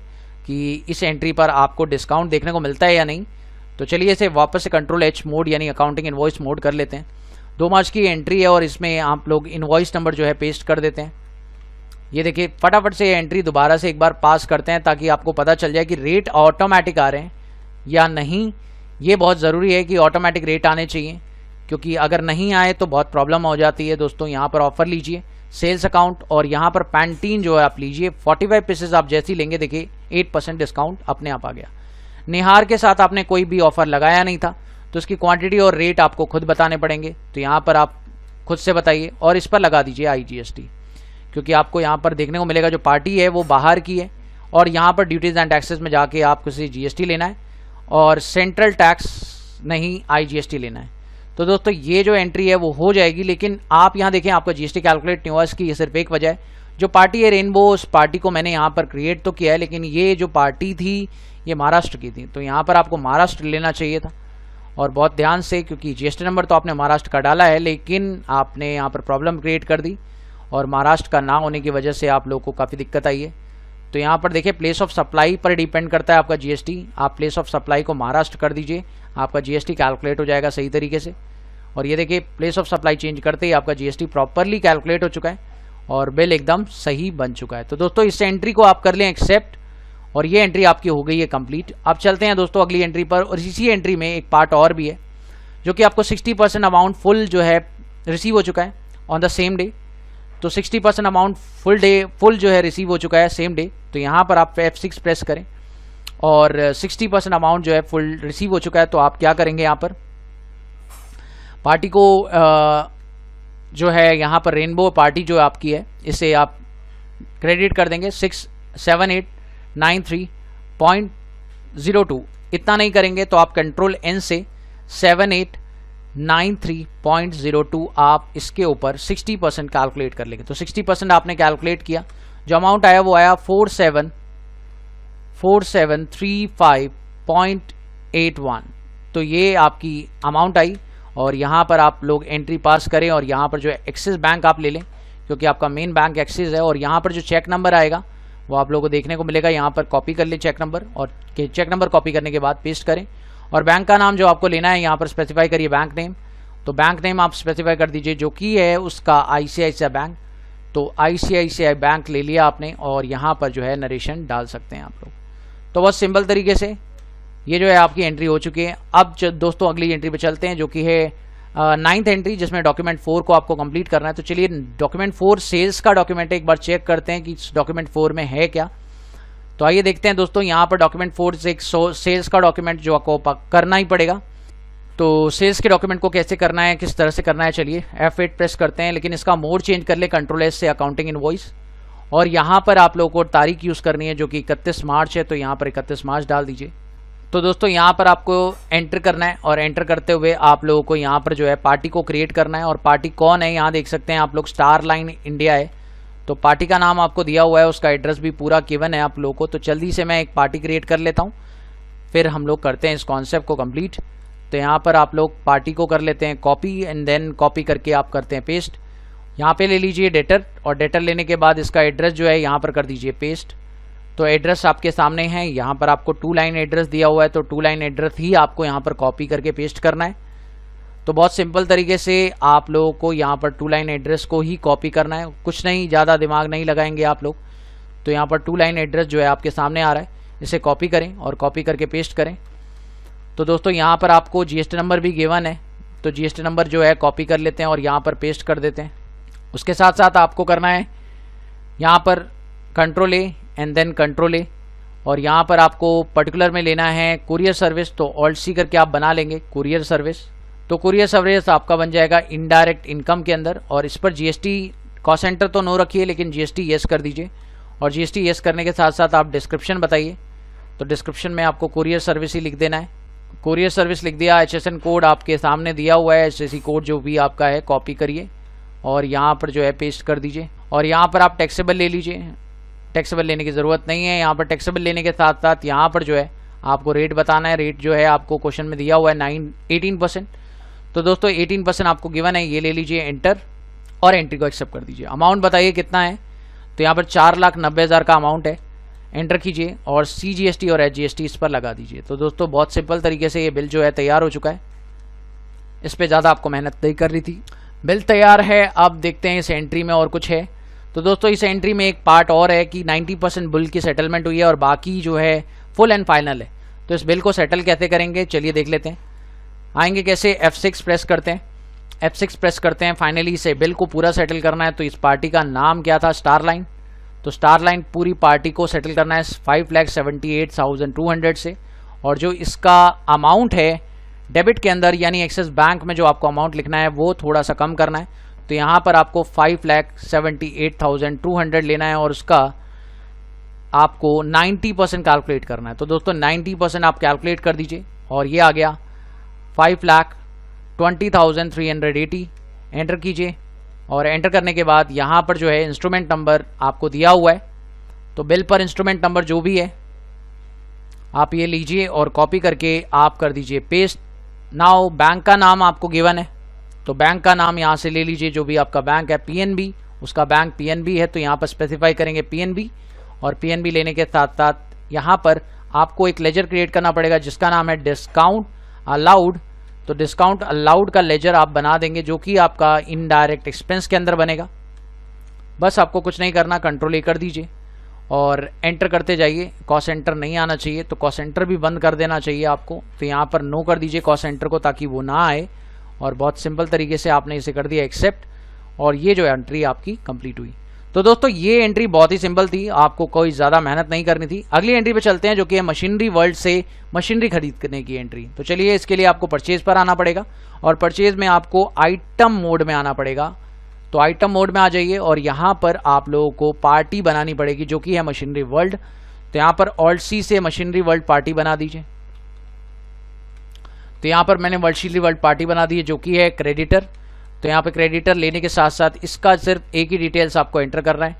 कि इस एंट्री पर आपको डिस्काउंट देखने को मिलता है या नहीं। तो चलिए इसे वापस से कंट्रोल H मोड यानी अकाउंटिंग इनवॉइस मोड कर लेते हैं। 2 मार्च की एंट्री है, और इसमें आप लोग इनवॉइस नंबर जो है पेस्ट कर देते हैं। ये देखिए फटाफट से ये एंट्री दोबारा से एक बार पास करते हैं, ताकि आपको पता चल जाए कि रेट ऑटोमेटिक आ रहे हैं या नहीं। ये बहुत ज़रूरी है कि ऑटोमेटिक रेट आने चाहिए, क्योंकि अगर नहीं आए तो बहुत प्रॉब्लम हो जाती है। दोस्तों यहाँ पर ऑफर लीजिए, सेल्स अकाउंट, और यहाँ पर पैंटीन जो है आप लीजिए। 45 पीसेस आप जैसे ही लेंगे देखिए 8% डिस्काउंट अपने आप आ गया। निहार के साथ आपने कोई भी ऑफर लगाया नहीं था, तो इसकी क्वांटिटी और रेट आपको खुद बताने पड़ेंगे। तो यहाँ पर आप खुद से बताइए और इस पर लगा दीजिए IGST, क्योंकि आपको यहाँ पर देखने को मिलेगा जो पार्टी है वो बाहर की है, और यहाँ पर ड्यूटीज़ एंड टैक्सेस में जाके आपको से GST लेना है, और सेंट्रल टैक्स नहीं IGST लेना है। तो दोस्तों ये जो एंट्री है वो हो जाएगी। लेकिन आप यहाँ देखें आपका GST कैलकुलेट नहीं हुआ, इसकी ये सिर्फ एक वजह है, जो पार्टी है रेनबो, उस पार्टी को मैंने यहाँ पर क्रिएट तो किया है, लेकिन ये जो पार्टी थी ये महाराष्ट्र की थी। तो यहाँ पर आपको महाराष्ट्र लेना चाहिए था, और बहुत ध्यान से, क्योंकि GST नंबर तो आपने महाराष्ट्र का डाला है, लेकिन आपने यहाँ पर प्रॉब्लम क्रिएट कर दी, और महाराष्ट्र का ना होने की वजह से आप लोगों को काफ़ी दिक्कत आई है। तो यहाँ पर देखिए प्लेस ऑफ सप्लाई पर डिपेंड करता है आपका GST। आप प्लेस ऑफ सप्लाई को महाराष्ट्र कर दीजिए, आपका GST कैलकुलेट हो जाएगा सही तरीके से। और ये देखिए प्लेस ऑफ सप्लाई चेंज करते ही आपका GST प्रॉपरली कैलकुलेट हो चुका है, और बिल एकदम सही बन चुका है। तो दोस्तों इस एंट्री को आप कर लें एक्सेप्ट, और ये एंट्री आपकी हो गई है कंप्लीट। अब चलते हैं दोस्तों अगली एंट्री पर, और इसी एंट्री में एक पार्ट और भी है, जो कि आपको 60% अमाउंट फुल जो है रिसीव हो चुका है ऑन द सेम डे। तो 60% अमाउंट फुल जो है रिसीव हो चुका है सेम डे। तो यहाँ पर आप F6 प्रेस करें, और 60% अमाउंट जो है फुल रिसीव हो चुका है। तो आप क्या करेंगे, यहाँ पर पार्टी को जो है यहाँ पर रेनबो पार्टी जो आपकी है, इसे आप क्रेडिट कर देंगे 67893.02। इतना नहीं करेंगे तो आप कंट्रोल N से 7893.02 आप इसके ऊपर 60% कैलकुलेट कर लेंगे। तो 60% आपने कैलकुलेट किया, जो अमाउंट आया वो आया 4735.81। तो ये आपकी अमाउंट आई और यहाँ पर आप लोग एंट्री पास करें और यहाँ पर जो है एक्सिस बैंक आप ले लें क्योंकि आपका मेन बैंक एक्सिस है। और यहाँ पर जो चेक नंबर आएगा वो आप लोगों को देखने को मिलेगा, यहाँ पर कॉपी कर लें चेक नंबर और चेक नंबर कॉपी करने के बाद पेस्ट करें। और बैंक का नाम जो आपको लेना है यहाँ पर स्पेसिफाई करिए बैंक नेम। तो बैंक नेम आप स्पेसिफाई कर दीजिए जो कि है उसका आईसीआईसीआई बैंक। तो आईसीआईसीआई बैंक ले लिया आपने और यहाँ पर जो है नरेशन डाल सकते हैं आप लोग। तो बहुत सिंपल तरीके से ये जो है आपकी एंट्री हो चुकी है। अब दोस्तों अगली एंट्री पे चलते हैं जो कि है 9th एंट्री, जिसमें डॉक्यूमेंट 4 को आपको कंप्लीट करना है। तो चलिए डॉक्यूमेंट 4 सेल्स का डॉक्यूमेंट एक बार चेक करते हैं कि डॉक्यूमेंट 4 में है क्या। तो आइए देखते हैं दोस्तों, यहाँ पर डॉक्यूमेंट 4 से एक सेल्स का डॉक्यूमेंट जो आपको करना ही पड़ेगा। तो सेल्स के डॉक्यूमेंट को कैसे करना है, किस तरह से करना है, चलिए F8 प्रेस करते हैं, लेकिन इसका मोड चेंज कर ले Ctrl+S से अकाउंटिंग इनवॉइस। और यहाँ पर आप लोगों को तारीख यूज़ करनी है जो कि 31 मार्च है, तो यहाँ पर 31 मार्च डाल दीजिए। तो दोस्तों यहाँ पर आपको एंटर करना है और एंटर करते हुए आप लोगों को यहाँ पर जो है पार्टी को क्रिएट करना है। और पार्टी कौन है यहाँ देख सकते हैं आप लोग, स्टार लाइन इंडिया है। तो पार्टी का नाम आपको दिया हुआ है, उसका एड्रेस भी पूरा गिवन है आप लोगों को। तो जल्दी से मैं एक पार्टी क्रिएट कर लेता हूँ, फिर हम लोग करते हैं इस कॉन्सेप्ट को कंप्लीट। तो यहाँ पर आप लोग पार्टी को कर लेते हैं कॉपी एंड देन कॉपी करके आप करते हैं पेस्ट। यहाँ पे ले लीजिए डेटर और डेटर लेने के बाद इसका एड्रेस जो है यहाँ पर कर दीजिए पेस्ट। तो एड्रेस आपके सामने है, यहाँ पर आपको 2 लाइन एड्रेस दिया हुआ है, तो 2 लाइन एड्रेस ही आपको यहाँ पर कॉपी करके पेस्ट करना है। तो बहुत सिंपल तरीके से आप लोगों को यहाँ पर 2 लाइन एड्रेस को ही कॉपी करना है, कुछ नहीं, ज़्यादा दिमाग नहीं लगाएंगे आप लोग। तो यहाँ पर 2 लाइन एड्रेस जो है आपके सामने आ रहा है, इसे कॉपी करें और कॉपी करके पेस्ट करें। तो दोस्तों यहाँ पर आपको जीएसटी नंबर भी गिवन है, तो जीएसटी नंबर जो है कॉपी कर लेते हैं और यहाँ पर पेस्ट कर देते हैं। उसके साथ साथ आपको करना है यहाँ पर Ctrl+A एंड देन Ctrl+A और यहाँ पर आपको पर्टिकुलर में लेना है कुरियर सर्विस। तो Alt+C करके आप बना लेंगे कुरियर सर्विस। तो कुरियर सर्विस आपका बन जाएगा इनडायरेक्ट इनकम के अंदर। और इस पर जीएसटी कॉस्ट सेंटर तो नो रखिए, लेकिन जीएसटी यस कर दीजिए। और जीएसटी यस करने के साथ साथ आप डिस्क्रिप्शन बताइए। तो डिस्क्रिप्शन में आपको कुरियर सर्विस ही लिख देना है। कुरियर सर्विस लिख दिया। HSN कोड आपके सामने दिया हुआ है, HSC कोड जो भी आपका है कॉपी करिए और यहाँ पर जो है पेस्ट कर दीजिए। और यहाँ पर आप टैक्सेबल ले लीजिए, टैक्सेबल लेने की ज़रूरत नहीं है। यहाँ पर टैक्सेबल लेने के साथ साथ यहाँ पर जो है आपको रेट बताना है। रेट जो है आपको क्वेश्चन में दिया हुआ है 18%। तो दोस्तों 18% आपको गिवन है, ये ले लीजिए एंटर और एंट्री को एक्सेप्ट कर दीजिए। अमाउंट बताइए कितना है, तो यहाँ पर 4,90,000 का अमाउंट है, एंटर कीजिए और CGST और HGST इस पर लगा दीजिए। तो दोस्तों बहुत सिंपल तरीके से ये बिल जो है तैयार हो चुका है, इस पर ज़्यादा आपको मेहनत नहीं करनी थी। बिल तैयार है। अब देखते हैं इस एंट्री में और कुछ है। तो दोस्तों इस एंट्री में एक पार्ट और है कि 90% बिल की सेटलमेंट हुई है और बाकी जो है फुल एंड फाइनल है। तो इस बिल को सेटल कैसे करेंगे, चलिए देख लेते हैं। आएंगे कैसे, F6 प्रेस करते हैं, F6 प्रेस करते हैं। फाइनली इसे बिल को पूरा सेटल करना है। तो इस पार्टी का नाम क्या था, स्टार लाइन। तो स्टार लाइन पूरी पार्टी को सेटल करना है 5,78,200 से। और जो इसका अमाउंट है डेबिट के अंदर यानी एक्सिस बैंक में जो आपको अमाउंट लिखना है वो थोड़ा सा कम करना है। तो यहाँ पर आपको 5,78,200 लेना है और उसका आपको 90% कैलकुलेट करना है। तो दोस्तों 90% आप कैलकुलेट कर दीजिए और ये आ गया 5,20,380। एंटर कीजिए और एंटर करने के बाद यहाँ पर जो है इंस्ट्रूमेंट नंबर आपको दिया हुआ है। तो बिल पर इंस्ट्रूमेंट नंबर जो भी है आप ये लीजिए और कॉपी करके आप कर दीजिए पेस्ट। नाउ बैंक का नाम आपको गिवन है, तो बैंक का नाम यहाँ से ले लीजिए, जो भी आपका बैंक है PNB, उसका बैंक PNB है तो यहाँ पर स्पेसिफाई करेंगे PNB। और PNB लेने के साथ साथ यहाँ पर आपको एक लेजर क्रिएट करना पड़ेगा जिसका नाम है डिस्काउंट अलाउड। तो डिस्काउंट अलाउड का लेजर आप बना देंगे जो कि आपका इनडायरेक्ट एक्सपेंस के अंदर बनेगा। बस आपको कुछ नहीं करना, Ctrl+A कर दीजिए और एंटर करते जाइए। कॉस्ट सेंटर नहीं आना चाहिए, तो कॉस्ट सेंटर भी बंद कर देना चाहिए आपको। तो यहाँ पर नो कर दीजिए कॉस्ट सेंटर को ताकि वो ना आए। और बहुत सिंपल तरीके से आपने इसे कर दिया एक्सेप्ट और ये जो एंट्री आपकी कंप्लीट हुई। तो दोस्तों ये एंट्री बहुत ही सिंपल थी, आपको कोई ज़्यादा मेहनत नहीं करनी थी। अगली एंट्री पे चलते हैं जो कि है मशीनरी वर्ल्ड से मशीनरी खरीदने की एंट्री। तो चलिए इसके लिए आपको परचेज पर आना पड़ेगा और परचेज में आपको आइटम मोड में आना पड़ेगा। तो आइटम मोड में आ जाइए और यहाँ पर आप लोगों को पार्टी बनानी पड़ेगी जो कि है मशीनरी वर्ल्ड। तो यहाँ पर Alt+C से मशीनरी वर्ल्ड पार्टी बना दीजिए। तो यहाँ पर मैंने मशीनरी वर्ल्ड पार्टी बना दी है जो कि है क्रेडिटर। तो यहाँ पे क्रेडिटर लेने के साथ साथ इसका सिर्फ एक ही डिटेल्स आपको एंटर करना है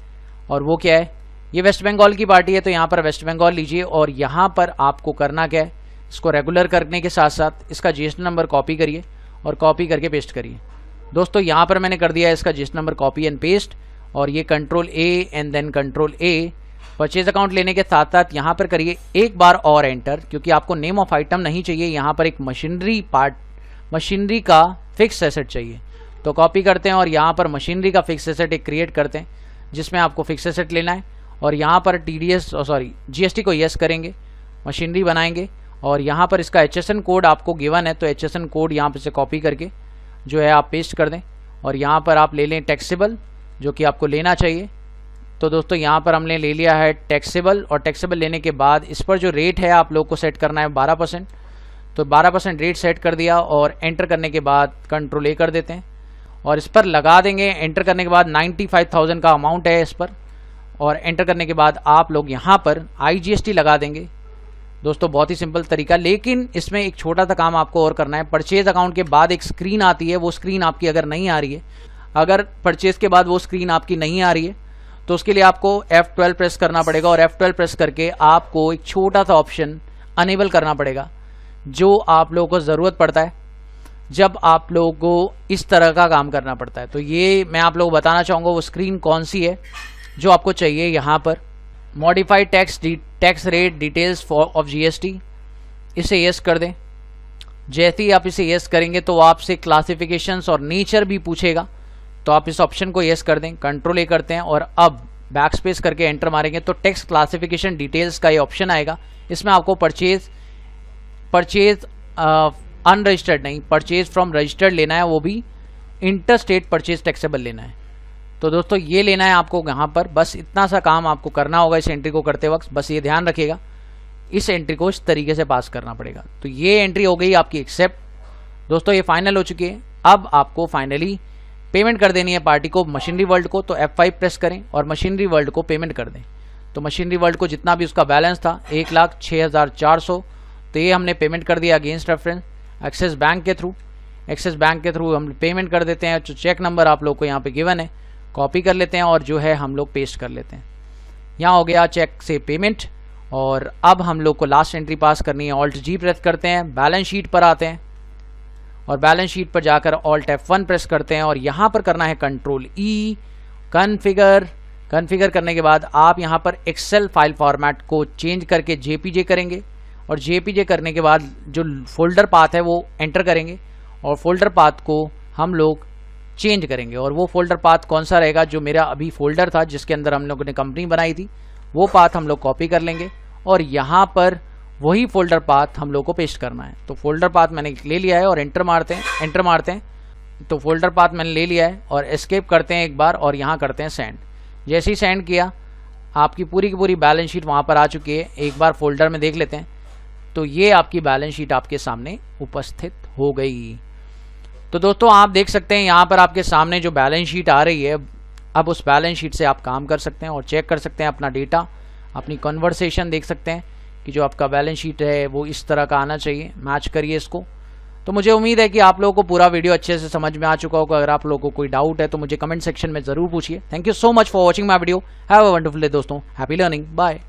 और वो क्या है, ये वेस्ट बंगाल की पार्टी है तो यहाँ पर वेस्ट बंगाल लीजिए और यहाँ पर आपको करना क्या है, इसको रेगुलर करने के साथ साथ इसका जीएसटी नंबर कॉपी करिए और कॉपी करके पेस्ट करिए। दोस्तों यहाँ पर मैंने कर दिया है इसका GST number copy and paste और ये control a and then control a. Purchase account लेने के साथ साथ यहाँ पर करिए एक बार और एंटर, क्योंकि आपको नेम ऑफ आइटम नहीं चाहिए, यहाँ पर एक मशीनरी का फिक्स एसेट चाहिए। तो कॉपी करते हैं और यहाँ पर मशीनरी का फिक्स एसेट एक क्रिएट करते हैं जिसमें आपको फिक्स एसेट लेना है और यहाँ पर जीएसटी को यस करेंगे, मशीनरी बनाएंगे और यहाँ पर इसका HSN कोड आपको गिवन है तो HSN कोड यहाँ पर से कॉपी करके जो है आप पेस्ट कर दें और यहाँ पर आप ले लें टैक्सेबल, जो कि आपको लेना चाहिए। तो दोस्तों यहाँ पर हमने ले लिया है टैक्सेबल और टैक्सेबल लेने के बाद इस पर जो रेट है आप लोग को सेट करना है 12%। तो 12% रेट सेट कर दिया और एंटर करने के बाद कंट्रोल ए कर देते हैं और इस पर लगा देंगे। एंटर करने के बाद 95,000 का अमाउंट है इस पर और एंटर करने के बाद आप लोग यहाँ पर IGST लगा देंगे। दोस्तों बहुत ही सिंपल तरीका, लेकिन इसमें एक छोटा सा काम आपको और करना है। परचेज अकाउंट के बाद एक स्क्रीन आती है, वो स्क्रीन आपकी अगर नहीं आ रही है, अगर परचेज के बाद वो स्क्रीन आपकी नहीं आ रही है तो उसके लिए आपको F12 प्रेस करना पड़ेगा और F12 प्रेस करके आपको एक छोटा सा ऑप्शन अनेबल करना पड़ेगा जो आप लोगों को ज़रूरत पड़ता है जब आप लोगों को इस तरह का काम करना पड़ता है। तो ये मैं आप लोगों को बताना चाहूँगा वो स्क्रीन कौन सी है जो आपको चाहिए। यहाँ पर modified tax rate details of GST, इसे यस कर दें। जैसे ही आप इसे यस करेंगे तो आपसे क्लासिफिकेशंस और नेचर भी पूछेगा, तो आप इस ऑप्शन को यस कर दें। कंट्रोल ए करते हैं और अब बैक स्पेस करके एंटर मारेंगे तो टैक्स क्लासिफिकेशन डिटेल्स का ये ऑप्शन आएगा। इसमें आपको परचेज अनरजिस्टर्ड नहीं, परचेज फ्रॉम रजिस्टर्ड लेना है, वो भी इंटर स्टेट परचेज टैक्सेबल लेना है। तो दोस्तों ये लेना है आपको यहाँ पर, बस इतना सा काम आपको करना होगा इस एंट्री को करते वक्त। बस ये ध्यान रखिएगा इस एंट्री को इस तरीके से पास करना पड़ेगा। तो ये एंट्री हो गई आपकी एक्सेप्ट। दोस्तों ये फाइनल हो चुकी है। अब आपको फाइनली पेमेंट कर देनी है पार्टी को, मशीनरी वर्ल्ड को। तो F5 प्रेस करें और मशीनरी वर्ल्ड को पेमेंट कर दें। तो मशीनरी वर्ल्ड को जितना भी उसका बैलेंस था 1,06,400, तो ये हमने पेमेंट कर दिया अगेंस्ट रेफरेंस एक्सिस बैंक के थ्रू। एक्सिस बैंक के थ्रू हम पेमेंट कर देते हैं। जो चेक नंबर आप लोग को यहाँ पे गिवन है कॉपी कर लेते हैं और जो है हम लोग पेस्ट कर लेते हैं। यहाँ हो गया चेक से पेमेंट। और अब हम लोग को लास्ट एंट्री पास करनी है। Alt G प्रेस करते हैं, बैलेंस शीट पर आते हैं और बैलेंस शीट पर जाकर Alt F1 प्रेस करते हैं और यहाँ पर करना है कंट्रोल E कन्फिगर। कन्फिगर करने के बाद आप यहाँ पर एक्सेल फाइल फॉर्मेट को चेंज करके JPJ करेंगे और JPJ करने के बाद जो फोल्डर पाथ है वो एंटर करेंगे और फोल्डर पाथ को हम लोग चेंज करेंगे। और वो फोल्डर पाथ कौन सा रहेगा, जो मेरा अभी फोल्डर था जिसके अंदर हम लोगों ने कंपनी बनाई थी, वो पाथ हम लोग कॉपी कर लेंगे और यहाँ पर वही फोल्डर पाथ हम लोग को पेस्ट करना है। तो फोल्डर पाथ मैंने ले लिया है और एंटर मारते हैं। तो फोल्डर पाथ मैंने ले लिया है और एस्केप करते हैं एक बार और यहाँ करते हैं सेंड। जैसे ही सेंड किया आपकी पूरी की पूरी बैलेंस शीट वहाँ पर आ चुकी है। एक बार फोल्डर में देख लेते हैं तो ये आपकी बैलेंस शीट आपके सामने उपस्थित हो गई। तो दोस्तों आप देख सकते हैं यहाँ पर आपके सामने जो बैलेंस शीट आ रही है, अब उस बैलेंस शीट से आप काम कर सकते हैं और चेक कर सकते हैं अपना डेटा, अपनी कन्वर्सेशन देख सकते हैं कि जो आपका बैलेंस शीट है वो इस तरह का आना चाहिए। मैच करिए इसको। तो मुझे उम्मीद है कि आप लोगों को पूरा वीडियो अच्छे से समझ में आ चुका होगा। अगर आप लोगों को कोई डाउट है तो मुझे कमेंट सेक्शन में ज़रूर पूछिए। Thank you so much for watching my video. Have a wonderful day दोस्तों। Happy learning. बाय।